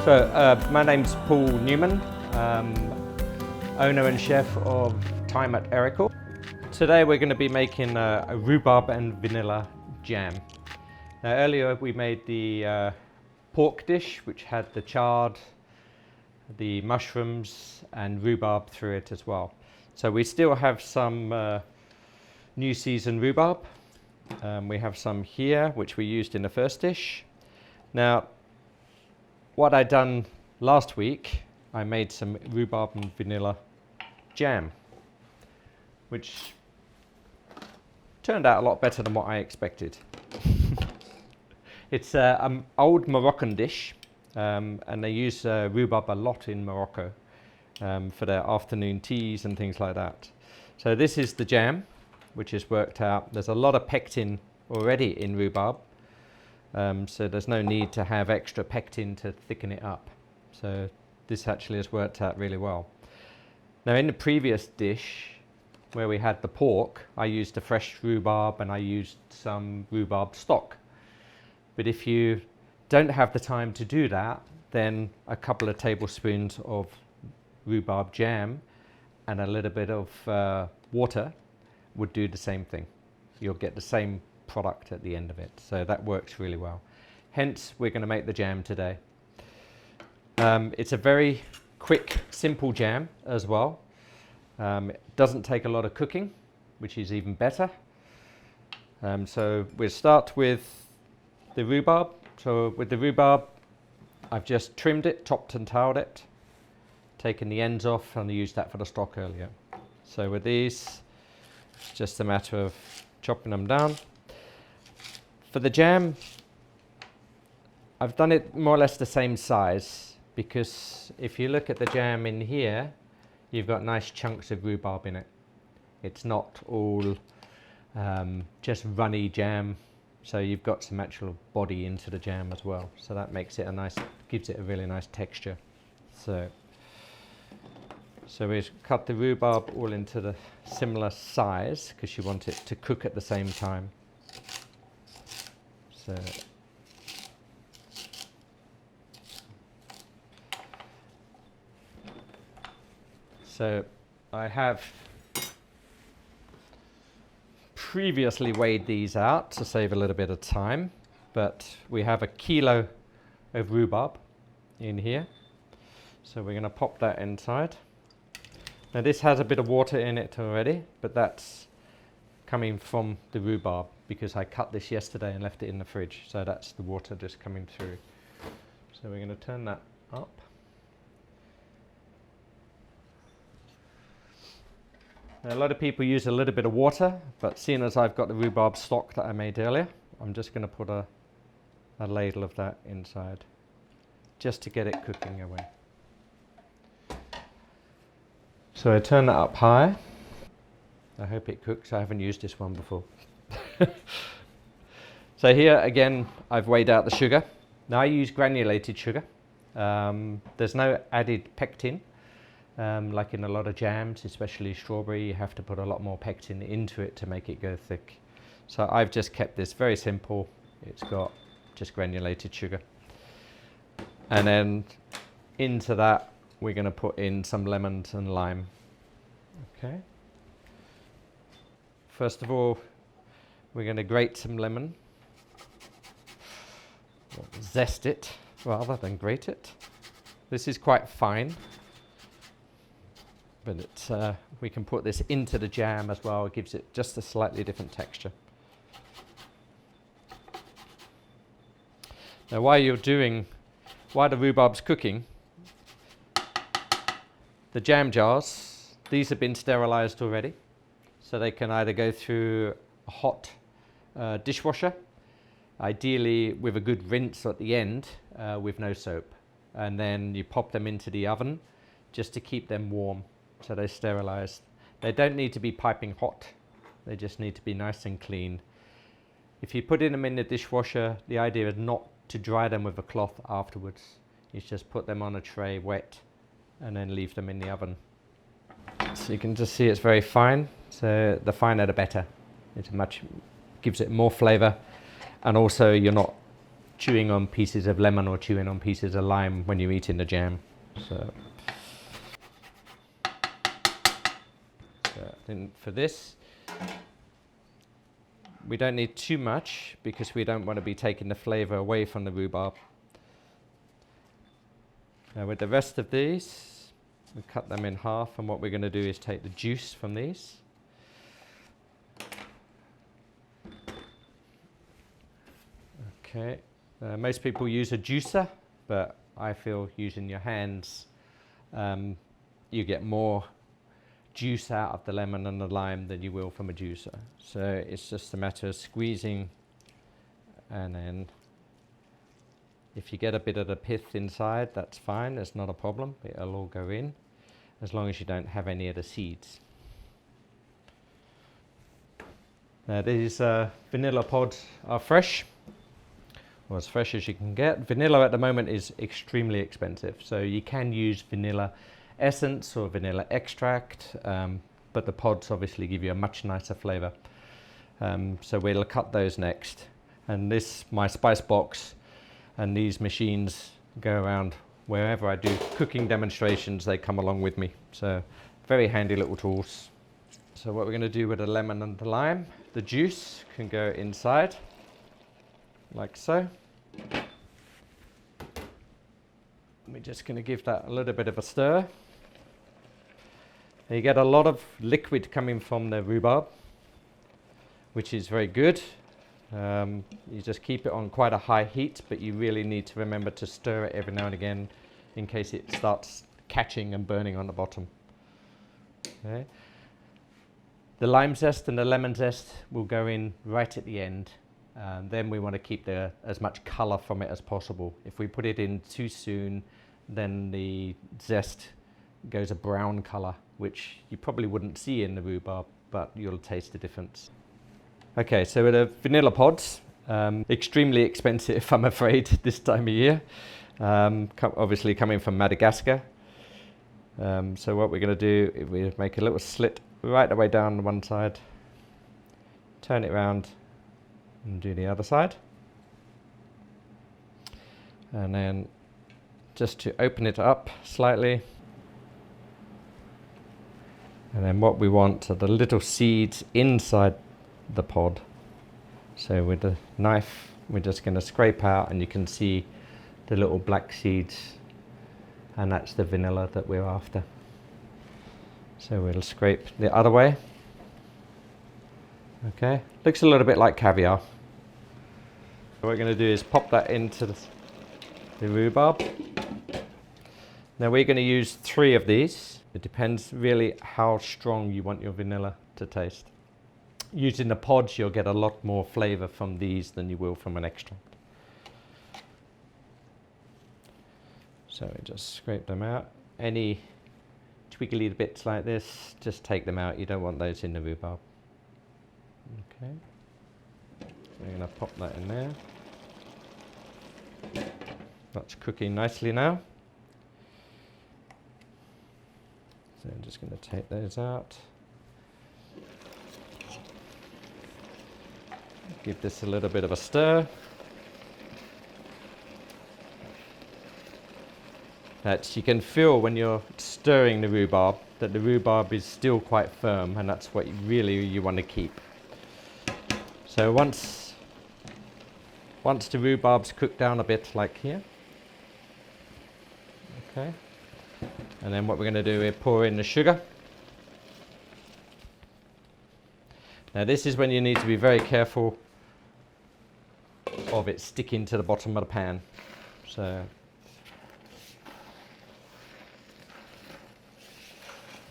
My name's Paul Newman, owner and chef of Time at Erical. Today we're going to be making a rhubarb and vanilla jam. Now, earlier we made the pork dish, which had the chard, the mushrooms and rhubarb through it as well. So we still have some new season rhubarb. We have some here, which we used in the first dish. Now, what I done last week, I made some rhubarb and vanilla jam, which turned out a lot better than what I expected. It's an old Moroccan dish, and they use rhubarb a lot in Morocco for their afternoon teas and things like that. So this is the jam, which is worked out. There's a lot of pectin already in rhubarb. So there's no need to have extra pectin to thicken it up. So this actually has worked out really well. Now, in the previous dish where we had the pork, I used a fresh rhubarb and I used some rhubarb stock. But if you don't have the time to do that, then a couple of tablespoons of rhubarb jam and a little bit of water would do the same thing. You'll get the same product at the end of it, so that works really well. Hence, we're going to make the jam today. It's a very quick, simple jam as well. It doesn't take a lot of cooking, which is even better. So we'll start with the rhubarb. So with the rhubarb, I've just trimmed it, topped and tailed it, taken the ends off, and I used that for the stock earlier. So with these, it's just a matter of chopping them down. For the jam, I've done it more or less the same size, because if you look at the jam in here, you've got nice chunks of rhubarb in it. It's not all just runny jam, so you've got some actual body into the jam as well. So that makes it gives it a really nice texture. So we cut the rhubarb all into the similar size, because you want it to cook at the same time. So I have previously weighed these out to save a little bit of time, but we have 1 kilo of rhubarb in here. So we're going to pop that inside. Now this has a bit of water in it already, but that's coming from the rhubarb, because I cut this yesterday and left it in the fridge. So that's the water just coming through. So we're going to turn that up. Now, a lot of people use a little bit of water, but seeing as I've got the rhubarb stock that I made earlier, I'm just going to put a ladle of that inside, just to get it cooking away. So I turn that up high. I hope it cooks. I haven't used this one before. So here again, I've weighed out the sugar. Now I use granulated sugar. There's no added pectin. Like in a lot of jams, especially strawberry, you have to put a lot more pectin into it to make it go thick. So I've just kept this very simple. It's got just granulated sugar. And then into that, we're going to put in some lemons and lime. Okay. First of all, we're going to grate some lemon. Or zest it rather than grate it. This is quite fine, but we can put this into the jam as well. It gives it just a slightly different texture. Now, while the rhubarb's cooking, the jam jars, these have been sterilized already. So they can either go through a hot dishwasher, ideally with a good rinse at the end with no soap. And then you pop them into the oven just to keep them warm, so they're sterilized. They don't need to be piping hot. They just need to be nice and clean. If you put them in the dishwasher, the idea is not to dry them with a cloth afterwards. You just put them on a tray wet and then leave them in the oven. So you can just see it's very fine. So the finer the better. It gives it more flavor, and also you're not chewing on pieces of lemon or chewing on pieces of lime when you're eating the jam. So I think for this, we don't need too much because we don't want to be taking the flavour away from the rhubarb. Now with the rest of these, we cut them in half, and what we're going to do is take the juice from these. Okay, most people use a juicer, but I feel using your hands, you get more juice out of the lemon and the lime than you will from a juicer. So it's just a matter of squeezing, and then if you get a bit of the pith inside, that's fine, it's not a problem, it'll all go in, as long as you don't have any of the seeds. Now these vanilla pods are fresh, or as fresh as you can get. Vanilla at the moment is extremely expensive, so you can use vanilla essence or vanilla extract, but the pods obviously give you a much nicer flavour. So we'll cut those next. And this, my spice box, and these machines go around wherever I do cooking demonstrations, they come along with me. So very handy little tools. So what we're going to do with the lemon and the lime, the juice can go inside, like so. We're just going to give that a little bit of a stir. You get a lot of liquid coming from the rhubarb, which is very good. You just keep it on quite a high heat, but you really need to remember to stir it every now and again in case it starts catching and burning on the bottom. Okay. The lime zest and the lemon zest will go in right at the end. Then we want to keep as much colour from it as possible. If we put it in too soon, then the zest goes a brown colour, which you probably wouldn't see in the rhubarb, but you'll taste the difference. Okay, so with the vanilla pods, extremely expensive, I'm afraid, this time of year. Obviously coming from Madagascar. So what we're going to do is we make a little slit right the way down one side, turn it around and do the other side. And then just to open it up slightly. And then what we want are the little seeds inside the pod. So with the knife, we're just going to scrape out, and you can see the little black seeds, and that's the vanilla that we're after. So we'll scrape the other way. Okay, looks a little bit like caviar. What we're going to do is pop that into the rhubarb. Now we're going to use 3 of these. It depends really how strong you want your vanilla to taste. Using the pods, you'll get a lot more flavour from these than you will from an extract. So we just scrape them out. Any twiggly bits like this, just take them out. You don't want those in the rhubarb. Okay. We're going to pop that in there. That's cooking nicely now. So I'm just going to take those out. Give this a little bit of a stir. You can feel when you're stirring the rhubarb that the rhubarb is still quite firm, and that's what you want to keep. So once the rhubarb's cooked down a bit, like here, okay, and then what we're going to do is pour in the sugar. Now this is when you need to be very careful of it sticking to the bottom of the pan. So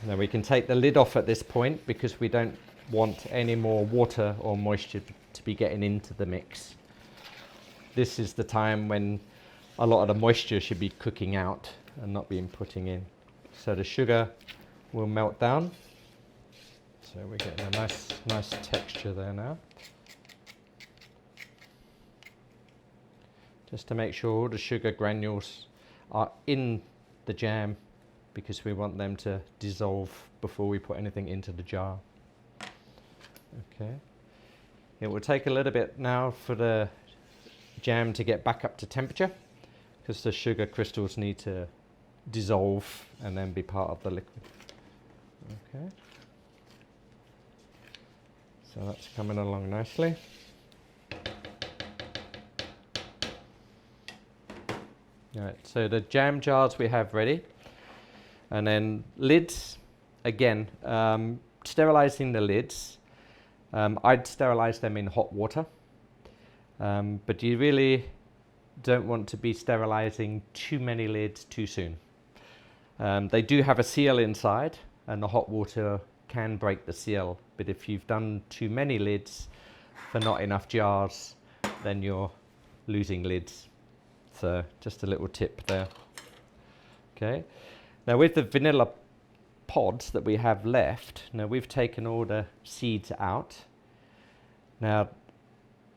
now we can take the lid off at this point because we don't want any more water or moisture to be getting into the mix. This is the time when a lot of the moisture should be cooking out and not being putting in. So the sugar will melt down. So we're getting a nice texture there now. Just to make sure all the sugar granules are in the jam, because we want them to dissolve before we put anything into the jar. Okay. It will take a little bit now for the jam to get back up to temperature, because the sugar crystals need to dissolve and then be part of the liquid. Okay. So that's coming along nicely. Right, so the jam jars we have ready, and then lids, again, sterilizing the lids. I'd sterilize them in hot water, but you really don't want to be sterilizing too many lids too soon. They do have a seal inside, and the hot water can break the seal, but if you've done too many lids for not enough jars, then you're losing lids. So just a little tip there. Okay. Now with the vanilla pods that we have left, now we've taken all the seeds out. Now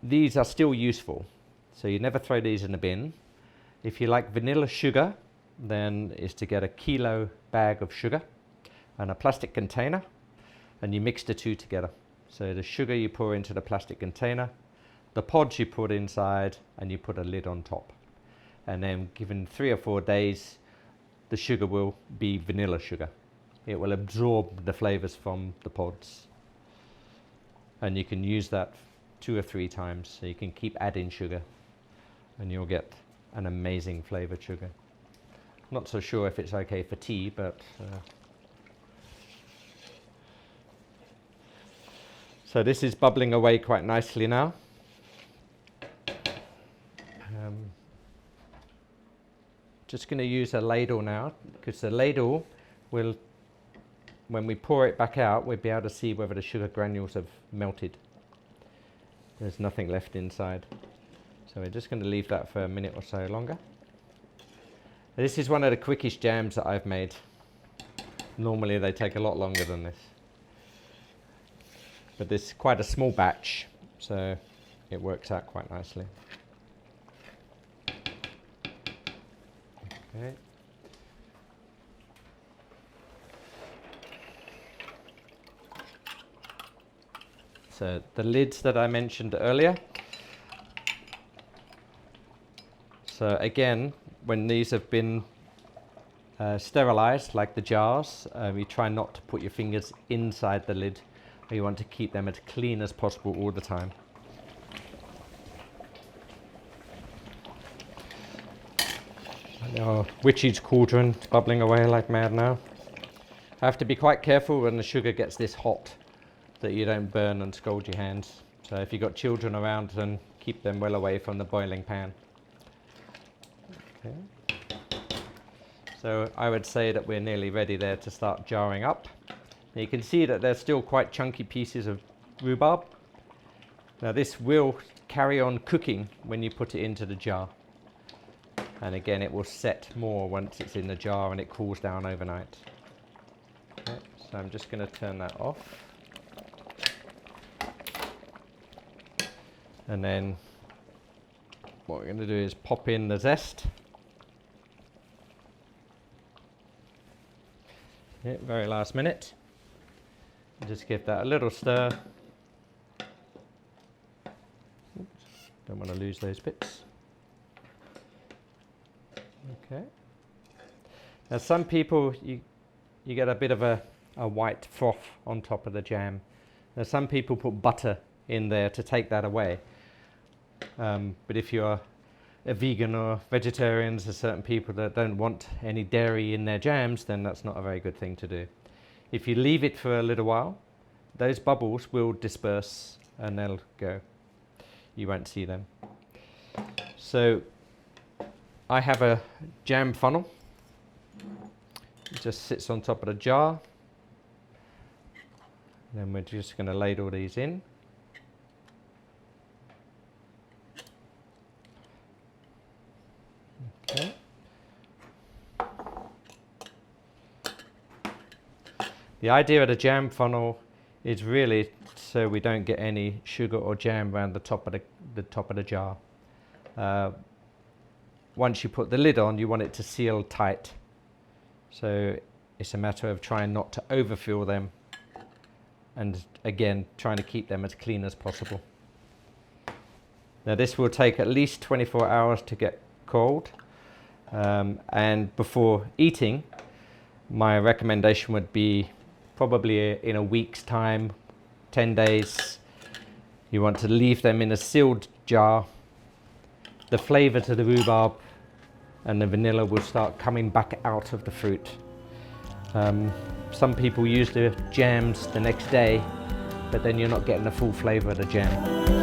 these are still useful, so you never throw these in the bin. If you like vanilla sugar, then is to get a kilo bag of sugar and a plastic container, and you mix the two together. So the sugar you pour into the plastic container, the pods you put inside, and you put a lid on top. And then given 3 or 4 days, the sugar will be vanilla sugar. It will absorb the flavors from the pods. And you can use that 2 or 3 times, so you can keep adding sugar and you'll get an amazing flavored sugar. Not so sure if it's okay for tea, but so this is bubbling away quite nicely now. Just going to use a ladle now, because the ladle will, when we pour it back out, we'll be able to see whether the sugar granules have melted. There's nothing left inside. So we're just going to leave that for a minute or so longer. This is one of the quickest jams that I've made. Normally they take a lot longer than this. But this is quite a small batch, so it works out quite nicely. Okay. So the lids that I mentioned earlier. So again, when these have been sterilized, like the jars, you try not to put your fingers inside the lid. You want to keep them as clean as possible all the time. Our witch's cauldron is bubbling away like mad now. I have to be quite careful when the sugar gets this hot that you don't burn and scald your hands. So if you've got children around, then keep them well away from the boiling pan. Okay. So I would say that we're nearly ready there to start jarring up. Now you can see that there's still quite chunky pieces of rhubarb. Now this will carry on cooking when you put it into the jar. And again, it will set more once it's in the jar and it cools down overnight. Okay, so I'm just going to turn that off. And then what we're going to do is pop in the zest. Yeah, very last minute. Just give that a little stir. Oops, don't want to lose those bits. Okay. Now some people, you get a bit of a white froth on top of the jam. Now some people put butter in there to take that away. But if you're a vegan or vegetarian, there's certain people that don't want any dairy in their jams, then that's not a very good thing to do. If you leave it for a little while, those bubbles will disperse and they'll go. You won't see them. So I have a jam funnel. It just sits on top of the jar. And then we're just going to ladle these in. Okay. The idea of the jam funnel is really so we don't get any sugar or jam around the top of the jar. Once you put the lid on, you want it to seal tight. So it's a matter of trying not to overfill them, and again trying to keep them as clean as possible. Now this will take at least 24 hours to get cold, and before eating, my recommendation would be probably in a week's time, 10 days. You want to leave them in a sealed jar. The flavour to the rhubarb and the vanilla will start coming back out of the fruit. Some people use the jams the next day, but then you're not getting the full flavour of the jam.